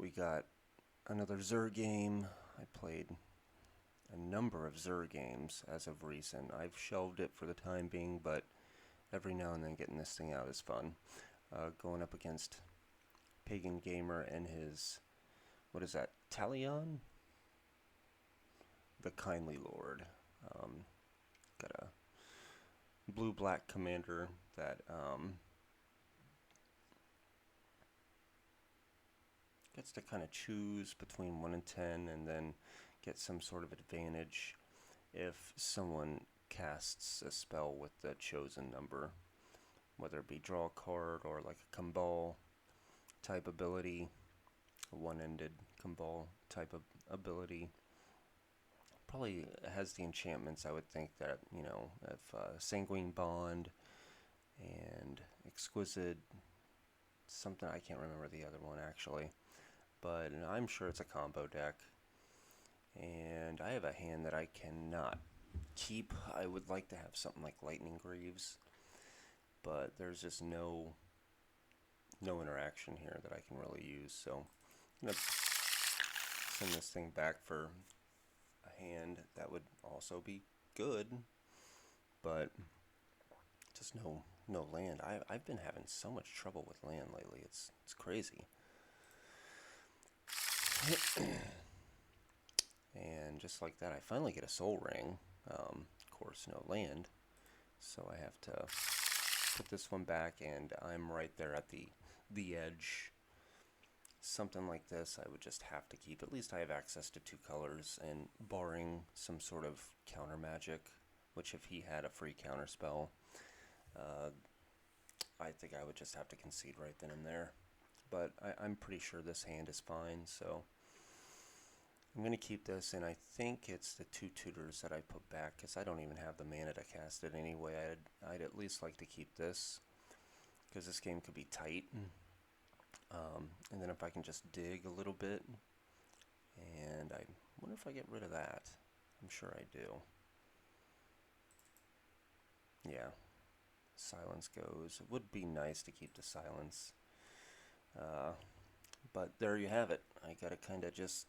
We got another Zur game. I played a number of Zur games as of recent. I've shelved it for the time being, but every now and then getting this thing out is fun. Going up against Pagan Gamer and his, what is that, Talion? The Kindly Lord. Got a blue-black commander that gets to kind of choose between 1 and 10 and then get some sort of advantage if someone casts a spell with the chosen number, whether it be draw a card or like a Kumbal type ability, a one-ended Kumbal type of ability. Probably has the enchantments, I would think, that, if Sanguine Bond and Exquisite, something, I can't remember the other one actually, but I'm sure it's a combo deck. And I have a hand that I cannot keep. I would like to have something like Lightning Greaves, but there's just no interaction here that I can really use. So I'm going to send this thing back for a hand that would also be good, but just no land. I've been having so much trouble with land lately. It's crazy. And just like that, I finally get a Soul Ring. Of course, no land, so I have to put this one back, and I'm right there at the edge. Something like this, I would just have to keep. At least I have access to 2 colors, and barring some sort of counter magic, which if he had a free counter spell, I think I would just have to concede right then and there. But I'm pretty sure this hand is fine, so I'm going to keep this, and I think it's the 2 tutors that I put back, because I don't even have the mana to cast it anyway. I'd at least like to keep this, because this game could be tight. And then if I can just dig a little bit, and I wonder if I get rid of that. I'm sure I do. Yeah, silence goes. It would be nice to keep the silence, but there you have it. I gotta kind of just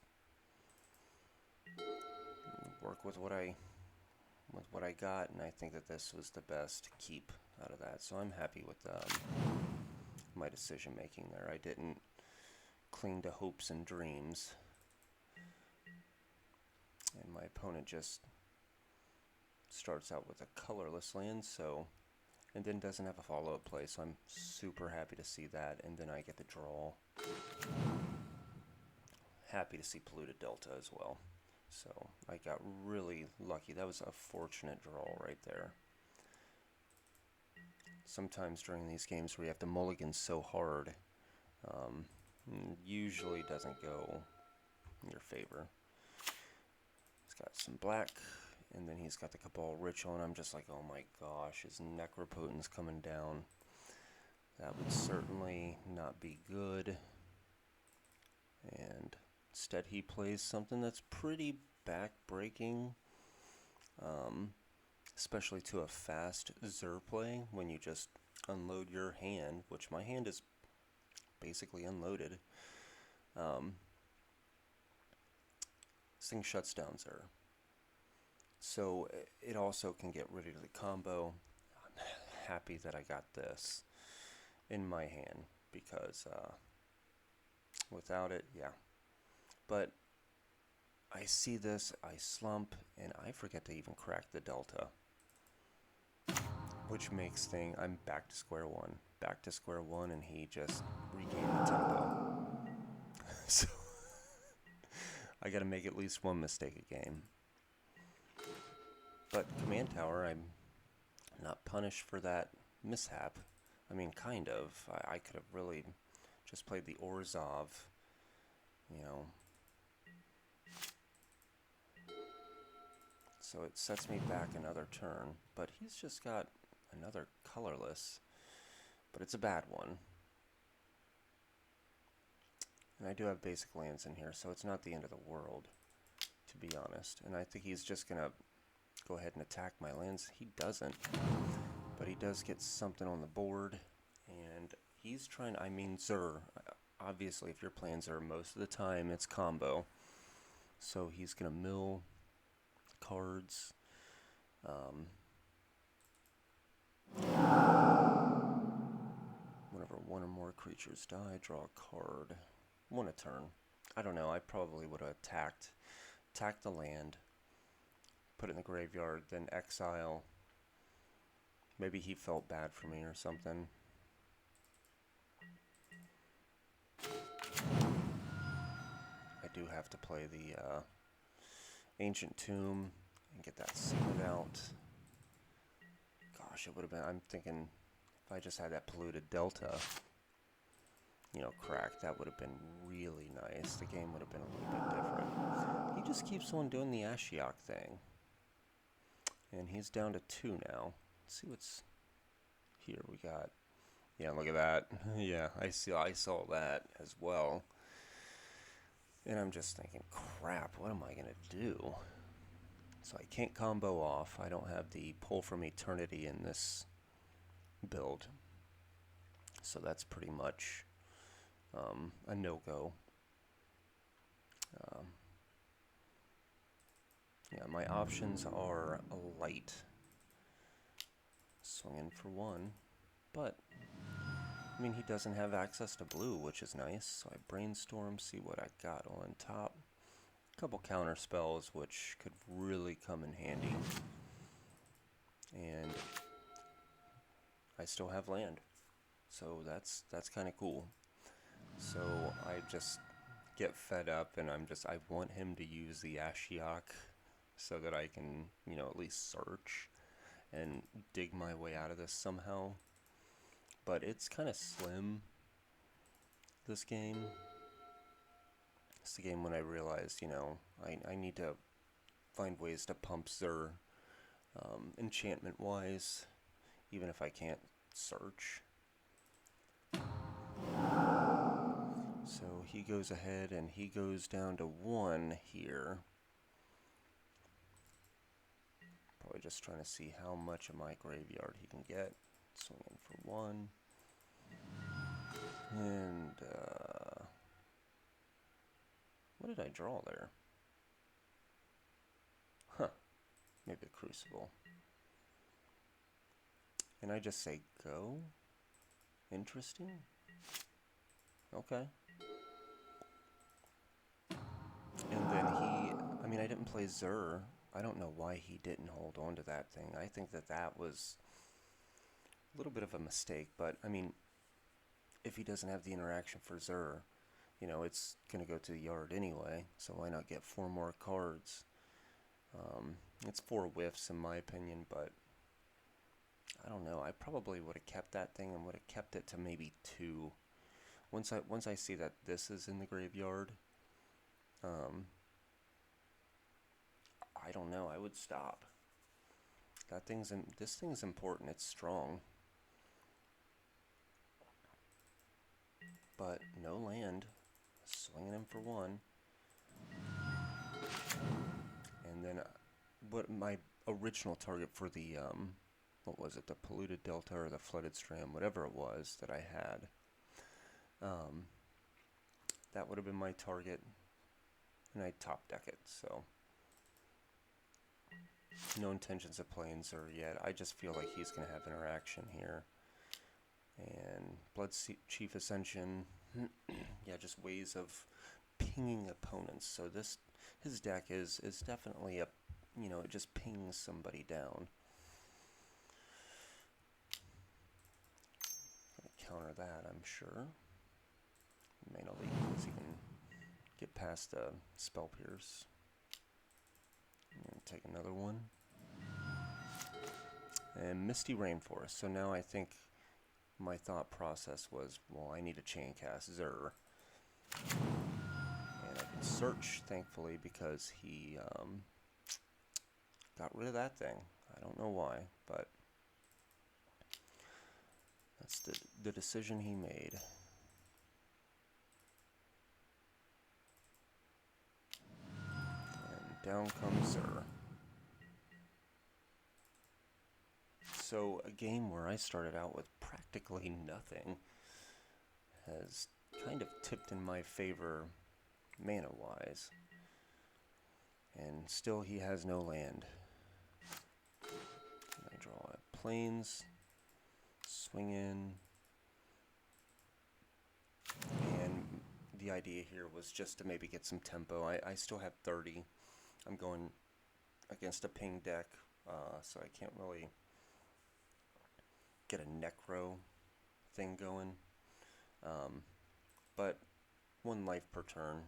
work with what I got, and I think that this was the best keep out of that. So I'm happy with my decision making there. I didn't cling to hopes and dreams, and my opponent just starts out with a colorless land, and then doesn't have a follow-up play, so I'm super happy to see that. And then I get the draw. Happy to see Polluted Delta as well. So I got really lucky. That was a fortunate draw right there. Sometimes during these games where you have to mulligan so hard, usually doesn't go in your favor. He's got some black, and then he's got the Cabal Ritual, and I'm just like, oh my gosh, his Necropotent's coming down. That would certainly not be good. And instead he plays something that's pretty back-breaking, especially to a fast Zur play when you just unload your hand, which my hand is basically unloaded. This thing shuts down Zur. So it also can get rid of the combo. I'm happy that I got this in my hand, because without it, yeah. But I see this, I slump, and I forget to even crack the Delta, which makes I'm back to square one. Back to square one, and he just regained the tempo. So I gotta make at least one mistake a game. But Command Tower, I'm not punished for that mishap. I mean, kind of. I could have really just played the Orzhov, So it sets me back another turn, but he's just got another colorless, but it's a bad one. And I do have basic lands in here, so it's not the end of the world, to be honest. And I think he's just going to go ahead and attack my lands. He doesn't, but he does get something on the board, and he's trying, Zur, obviously, if your plans are most of the time, it's combo. So he's going to mill cards. Um, Whenever one or more creatures die, draw a card. One a turn. I don't know. I probably would have attacked the land, put it in the graveyard, then exile. Maybe he felt bad for me or something. I do have to play the Ancient Tomb and get that sorted out. Gosh, it would have been. I'm thinking if I just had that polluted delta, cracked, that would have been really nice. The game would have been a little bit different. He just keeps on doing the Ashiok thing. And he's down to 2 now. Let's see what's here. We got, yeah, look at that. Yeah, I saw that as well. And I'm just thinking, crap, what am I going to do? So I can't combo off. I don't have the Pull from Eternity in this build. So that's pretty much a no-go. Yeah, my options are a light. Swinging for 1. But, I mean, he doesn't have access to blue, which is nice. So I brainstorm, see what I got on top. A couple counter spells, which could really come in handy. And I still have land. So that's kind of cool. So I just get fed up, and I want him to use the Ashiok so that I can, at least search and dig my way out of this somehow. But it's kind of slim, this game. It's the game when I realized, I need to find ways to pump Zur enchantment-wise, even if I can't search. So he goes ahead and he goes down to 1 here. Probably just trying to see how much of my graveyard he can get. Swinging for 1. And, what did I draw there? Huh. Maybe a Crucible. And I just say go? Interesting. Okay. And then I didn't play Zur. I don't know why he didn't hold on to that thing. I think that was a little bit of a mistake, but, if he doesn't have the interaction for Zur, it's going to go to the yard anyway, so why not get 4 more cards? It's 4 whiffs in my opinion, but I don't know. I probably would have kept that thing and would have kept it to maybe 2. Once I see that this is in the graveyard, I don't know. I would stop. This thing's important. It's strong, but no land. Swinging him for 1, and then what my original target for the what was it? The polluted delta or the flooded strand, whatever it was that I had. That would have been my target, and I top deck it. So no intentions of playing Zur yet. I just feel like he's going to have interaction here. And Blood Chief Ascension, yeah, just ways of pinging opponents. So his deck is definitely it just pings somebody down. Counter that, I'm sure. May not be because he can get past the Spell Pierce. And take another one. And Misty Rainforest. So now I think my thought process was, well, I need to chain cast Zur. And I can search, thankfully, because he got rid of that thing. I don't know why, but that's the decision he made. And down comes Zur. So a game where I started out with practically nothing has kind of tipped in my favor mana-wise. And still he has no land. I draw a plains, swing in, and the idea here was just to maybe get some tempo. I still have 30. I'm going against a ping deck, so I can't really get a necro thing going. But 1 life per turn,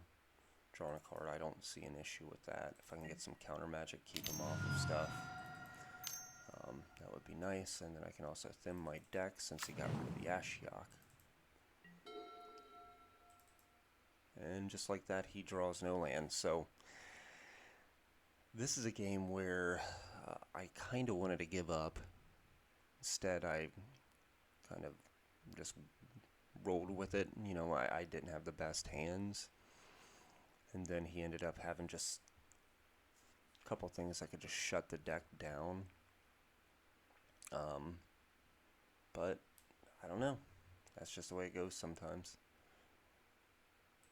drawing a card, I don't see an issue with that. If I can get some counter magic, keep him off of stuff, that would be nice. And then I can also thin my deck since he got rid of the Ashiok. And just like that, he draws no land. So this is a game where I kind of wanted to give up. Instead, I kind of just rolled with it. You know, I didn't have the best hands. And then he ended up having just a couple things that could just shut the deck down. But I don't know. That's just the way it goes sometimes.